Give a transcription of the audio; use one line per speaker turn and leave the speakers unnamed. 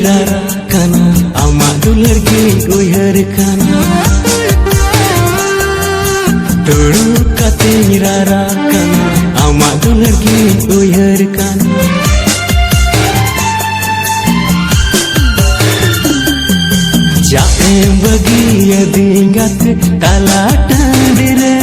rara kana amak dular ki uyhar kana turu kate rara kana amak dular ki uyhar kana jaem bagi adingat tala tandire